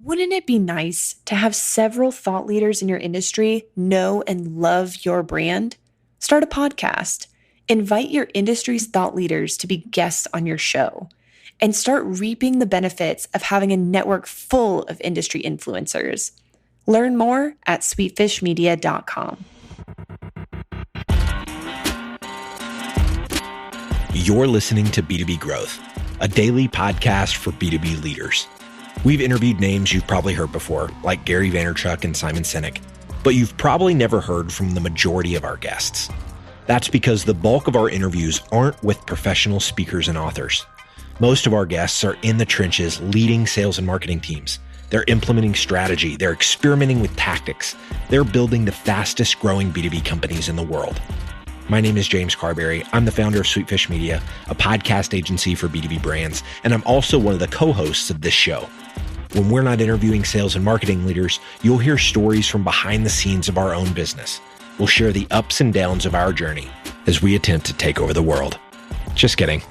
Wouldn't it be nice to have several thought leaders in your industry know and love your brand? Start a podcast. Invite your industry's thought leaders to be guests on your show, and start reaping the benefits of having a network full of industry influencers. Learn more at sweetfishmedia.com. You're listening to B2B Growth, a daily podcast for B2B leaders. We've interviewed names you've probably heard before, like Gary Vaynerchuk and Simon Sinek, but you've probably never heard from the majority of our guests. That's because the bulk of our interviews aren't with professional speakers and authors. Most of our guests are in the trenches leading sales and marketing teams. They're implementing strategy. They're experimenting with tactics. They're building the fastest growing B2B companies in the world. My name is James Carberry. I'm the founder of Sweetfish Media, a podcast agency for B2B brands, and I'm also one of the co-hosts of this show. When we're not interviewing sales and marketing leaders, you'll hear stories from behind the scenes of our own business. We'll share the ups and downs of our journey as we attempt to take over the world. Just kidding.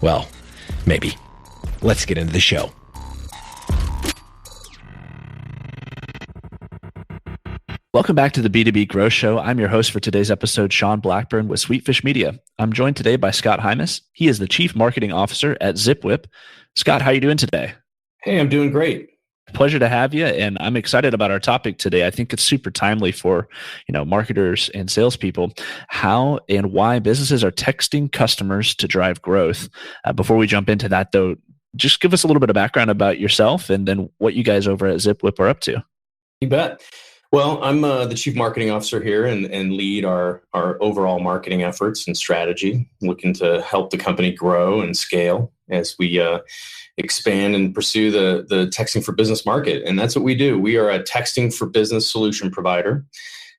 Well, maybe. Let's get into the show. Welcome back to the B2B Growth Show. I'm your host for today's episode, Sean Blackburn with Sweetfish Media. I'm joined today by Scott Heimes. He is the Chief Marketing Officer at Zipwhip. Scott, how are you doing today? Hey, I'm doing great. Pleasure to have you, and I'm excited about our topic today. I think it's super timely for marketers and salespeople. How and why businesses are texting customers to drive growth. Before we jump into that, though, just give us a little bit of background about yourself and then what you guys over at Zipwhip are up to. You bet. Well, I'm the Chief Marketing Officer here and lead our overall marketing efforts and strategy, looking to help the company grow and scale as we expand and pursue the texting for business market. And that's what we do. We are a texting for business solution provider,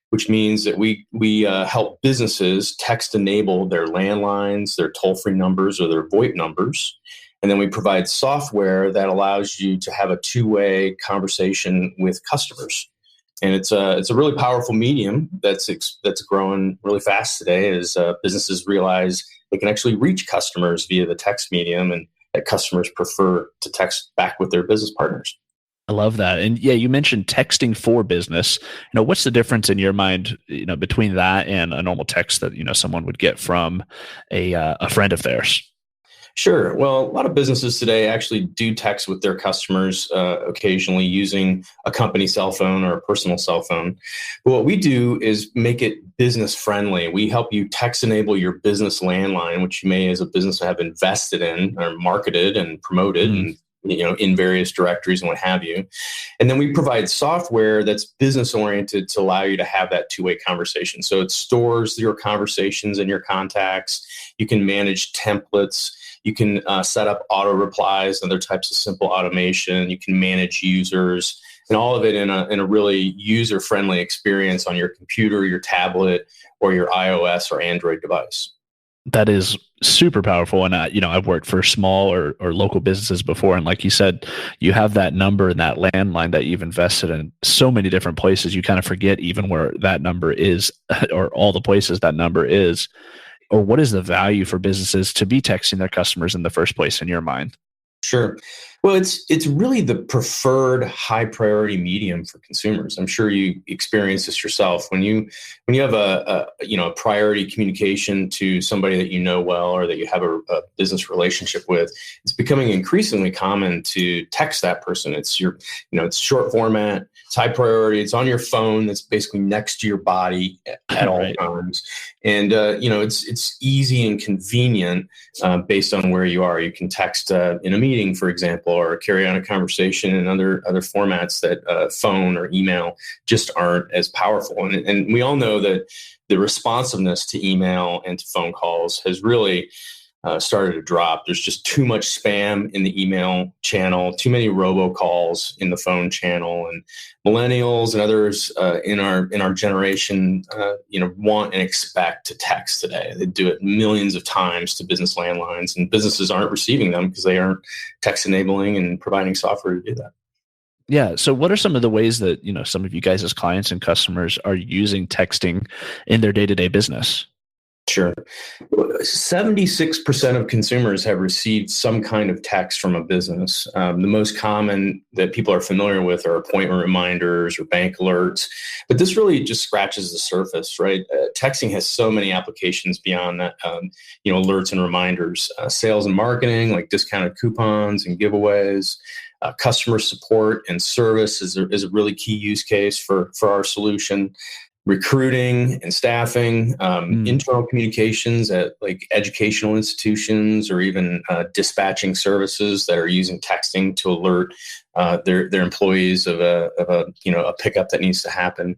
which means that we help businesses text enable their landlines, their toll-free numbers, or their VoIP numbers. And then we provide software that allows you to have a two-way conversation with customers. And it's a really powerful medium that's growing really fast today as businesses realize they can actually reach customers via the text medium, and that customers prefer to text back with their business partners. I love that. And yeah, you mentioned texting for business. What's the difference in your mind, between that and a normal text that, someone would get from a friend of theirs? Sure. Well, a lot of businesses today actually do text with their customers occasionally using a company cell phone or a personal cell phone. But what we do is make it business friendly. We help you text enable your business landline, which you may as a business have invested in or marketed and promoted and in various directories and what have you. And then we provide software that's business oriented to allow you to have that two-way conversation. So it stores your conversations and your contacts. You can manage templates. You can set up auto replies and other types of simple automation. You can manage users, and all of it in a really user-friendly experience on your computer, your tablet, or your iOS or Android device. That is super powerful. And, I've worked for small or local businesses before. And like you said, you have that number and that landline that you've invested in so many different places. You kind of forget even where that number is or all the places that number is. Or what is the value for businesses to be texting their customers in the first place in your mind? Sure. Well, it's really the preferred high priority medium for consumers. I'm sure you experience this yourself when you have a priority communication to somebody that you know well or that you have a business relationship with. It's becoming increasingly common to text that person. It's it's short format, it's high priority, it's on your phone, that's basically next to your body at all times, and it's easy and convenient based on where you are. You can text in a meeting, for example, or carry on a conversation in other formats that phone or email just aren't as powerful. And we all know that the responsiveness to email and to phone calls has really started to drop. There's just too much spam in the email channel, too many robocalls in the phone channel, and millennials and others in our generation, want and expect to text today. They do it millions of times to business landlines, and businesses aren't receiving them because they aren't text enabling and providing software to do that. Yeah. So what are some of the ways that, some of you guys as clients and customers are using texting in their day-to-day business? Sure. 76% of consumers have received some kind of text from a business. The most common that people are familiar with are appointment reminders or bank alerts. But this really just scratches the surface, right? Texting has so many applications beyond that, alerts and reminders. Sales and marketing, like discounted coupons and giveaways. Customer support and service is a really key use case for our solution. Recruiting and staffing, internal communications at like educational institutions, or even dispatching services that are using texting to alert their employees of a pickup that needs to happen.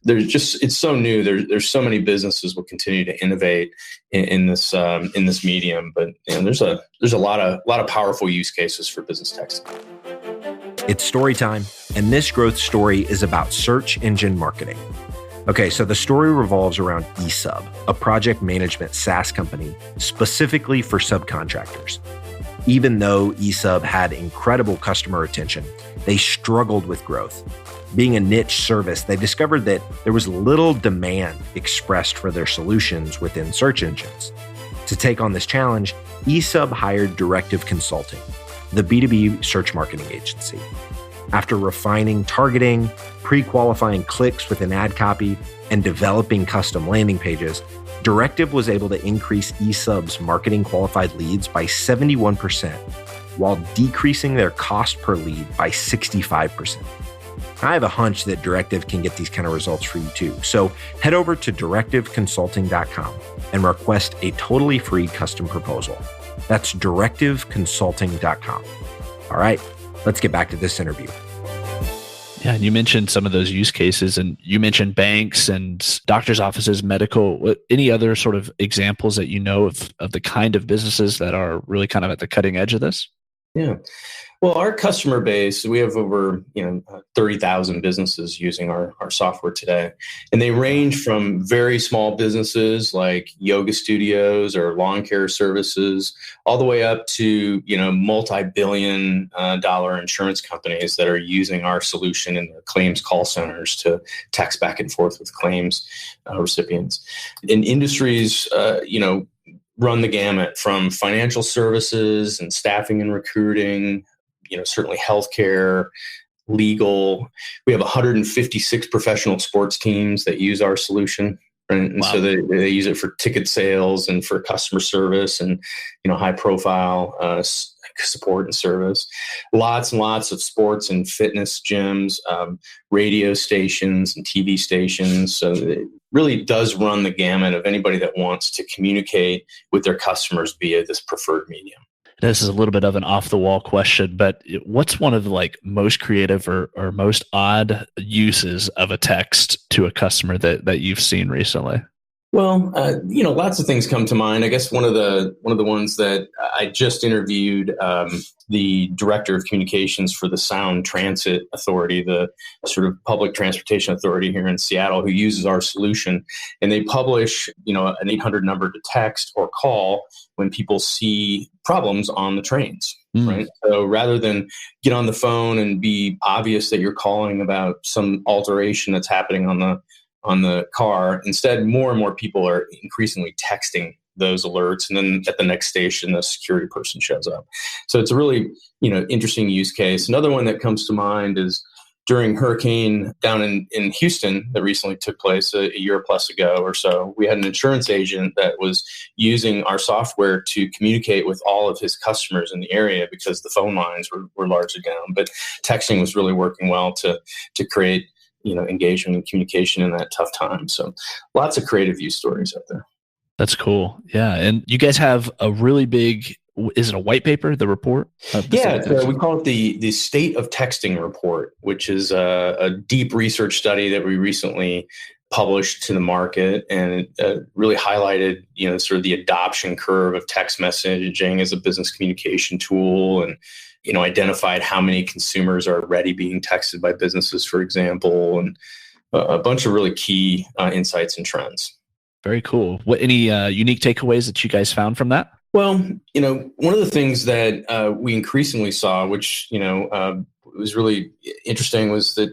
It's so new. There's so many businesses will continue to innovate in this medium, but there's a lot of powerful use cases for business texting. It's story time, and this growth story is about search engine marketing. Okay, so the story revolves around eSub, a project management SaaS company specifically for subcontractors. Even though eSub had incredible customer retention, they struggled with growth. Being a niche service, they discovered that there was little demand expressed for their solutions within search engines. To take on this challenge, eSub hired Directive Consulting, the B2B search marketing agency. After refining targeting, pre-qualifying clicks with an ad copy, and developing custom landing pages, Directive was able to increase eSub's marketing qualified leads by 71%, while decreasing their cost per lead by 65%. I have a hunch that Directive can get these kind of results for you too. So head over to directiveconsulting.com and request a totally free custom proposal. That's directiveconsulting.com. All right, let's get back to this interview. Yeah, and you mentioned some of those use cases, and you mentioned banks and doctors' offices, medical. Any other sort of examples that you know of the kind of businesses that are really kind of at the cutting edge of this? Yeah. Well, our customer base, we have over 30,000 businesses using our software today. And they range from very small businesses like yoga studios or lawn care services, all the way up to multi-billion dollar insurance companies that are using our solution in their claims call centers to text back and forth with claims recipients. In industries, run the gamut from financial services and staffing and recruiting, certainly healthcare, legal. We have 156 professional sports teams that use our solution. And wow. So they use it for ticket sales and for customer service and, high profile support and service. Lots and lots of sports and fitness gyms, radio stations and TV stations. So it really does run the gamut of anybody that wants to communicate with their customers via this preferred medium. This is a little bit of an off-the-wall question, but what's one of the most creative or most odd uses of a text to a customer that you've seen recently? Well, lots of things come to mind. I guess one of the ones that I just interviewed the director of communications for the Sound Transit Authority, the sort of public transportation authority here in Seattle, who uses our solution, and they publish an 800 number to text or call when people see problems on the trains. Right. So rather than get on the phone and be obvious that you're calling about some alteration that's happening on the car, instead, more and more people are increasingly texting those alerts. And then at the next station, the security person shows up. So it's a really, interesting use case. Another one that comes to mind is during hurricane down in Houston that recently took place a year plus ago or so. We had an insurance agent that was using our software to communicate with all of his customers in the area because the phone lines were largely down. But texting was really working well to create engagement and communication in that tough time. So lots of creative use stories out there. That's cool. Yeah. And you guys have a really big, is it a white paper, the report? Yeah, we call it the State of Texting Report, which is a deep research study that we recently published to the market, and it really highlighted, sort of the adoption curve of text messaging as a business communication tool, and identified how many consumers are already being texted by businesses, for example, and a bunch of really key insights and trends. Very cool. What any unique takeaways that you guys found from that? Well, one of the things that we increasingly saw, which was really interesting, was that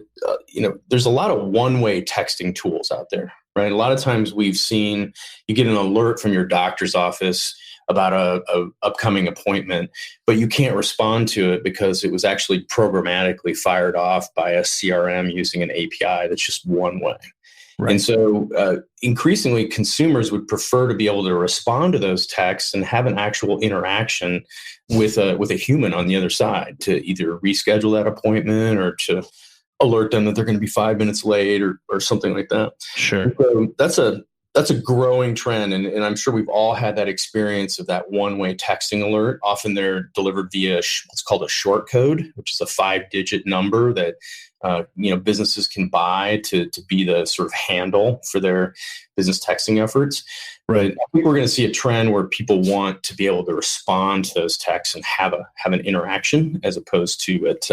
there's a lot of one-way texting tools out there, right? A lot of times we've seen you get an alert from your doctor's office about a upcoming appointment, but you can't respond to it because it was actually programmatically fired off by a CRM using an API that's just one way. Right. And so increasingly, consumers would prefer to be able to respond to those texts and have an actual interaction with a human on the other side to either reschedule that appointment or to alert them that they're going to be 5 minutes late or something like that. Sure. So that's a growing trend. And I'm sure we've all had that experience of that one-way texting alert. Often they're delivered via what's called a short code, which is a 5-digit number that businesses can buy to be the sort of handle for their business texting efforts. Right. I think we're going to see a trend where people want to be able to respond to those texts and have an interaction as opposed to it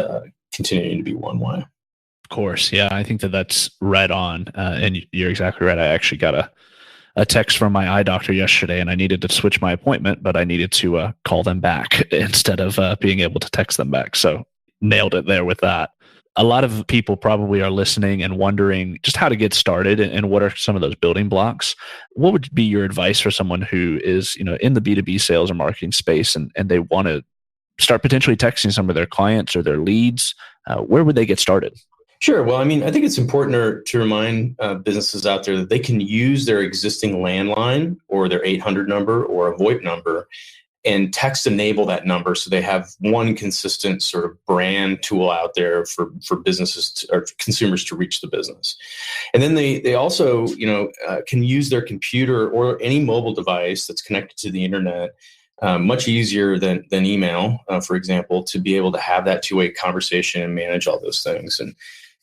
continuing to be one way. Of course. Yeah, I think that's right on. And you're exactly right. I actually got a text from my eye doctor yesterday, and I needed to switch my appointment, but I needed to call them back instead of being able to text them back. So nailed it there with that. A lot of people probably are listening and wondering just how to get started and what are some of those building blocks. What would be your advice for someone who is, in the B2B sales or marketing space and they want to start potentially texting some of their clients or their leads? Where would they get started? Sure. Well, I think it's important to remind businesses out there that they can use their existing landline or their 800 number or a VoIP number and text enable that number so they have one consistent sort of brand tool out there for businesses or consumers to reach the business. And then they also can use their computer or any mobile device that's connected to the internet much easier than email, for example, to be able to have that two-way conversation and manage all those things. And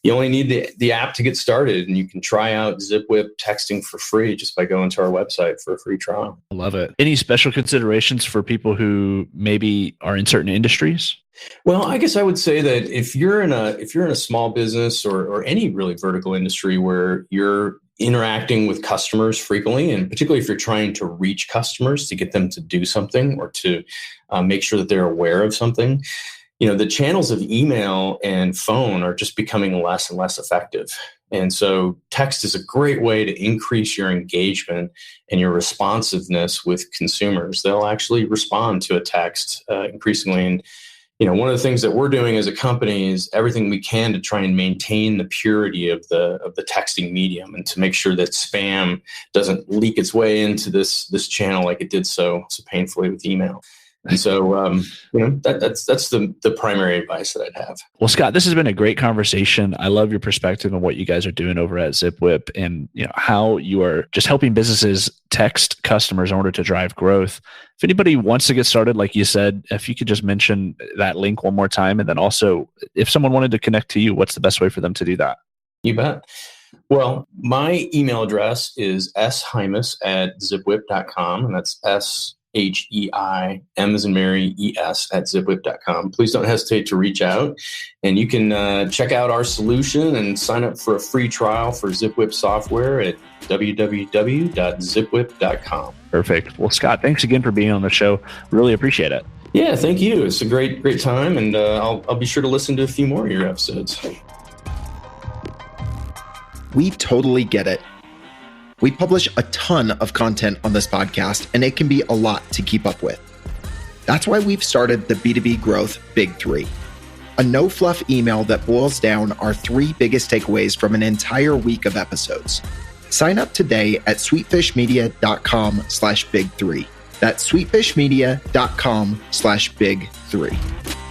you only need the app to get started, and you can try out Zipwhip texting for free just by going to our website for a free trial. I love it. Any special considerations for people who maybe are in certain industries? Well, I guess I would say that if you're in a small business or any really vertical industry where you're interacting with customers frequently, and particularly if you're trying to reach customers to get them to do something or to make sure that they're aware of something, the channels of email and phone are just becoming less and less effective. And so text is a great way to increase your engagement and your responsiveness with consumers. They'll actually respond to a text increasingly. And one of the things that we're doing as a company is everything we can to try and maintain the purity of the texting medium and to make sure that spam doesn't leak its way into this channel like it did so painfully with email. And so, that's the primary advice that I'd have. Well, Scott, this has been a great conversation. I love your perspective on what you guys are doing over at Zipwhip and how you are just helping businesses text customers in order to drive growth. If anybody wants to get started, like you said, if you could just mention that link one more time, and then also if someone wanted to connect to you, what's the best way for them to do that? You bet. Well, my email address is sheimes@zipwhip.com, and that's SHEIM as in Mary, ES @zipwhip.com. Please don't hesitate to reach out, and you can check out our solution and sign up for a free trial for Zipwhip software at www.zipwhip.com. Perfect. Well, Scott, thanks again for being on the show. Really appreciate it. Yeah, thank you. It's a great time, and I'll be sure to listen to a few more of your episodes. We totally get it. We publish a ton of content on this podcast, and it can be a lot to keep up with. That's why we've started the B2B Growth Big Three, a no-fluff email that boils down our 3 biggest takeaways from an entire week of episodes. Sign up today at sweetfishmedia.com/big3. That's sweetfishmedia.com/big3.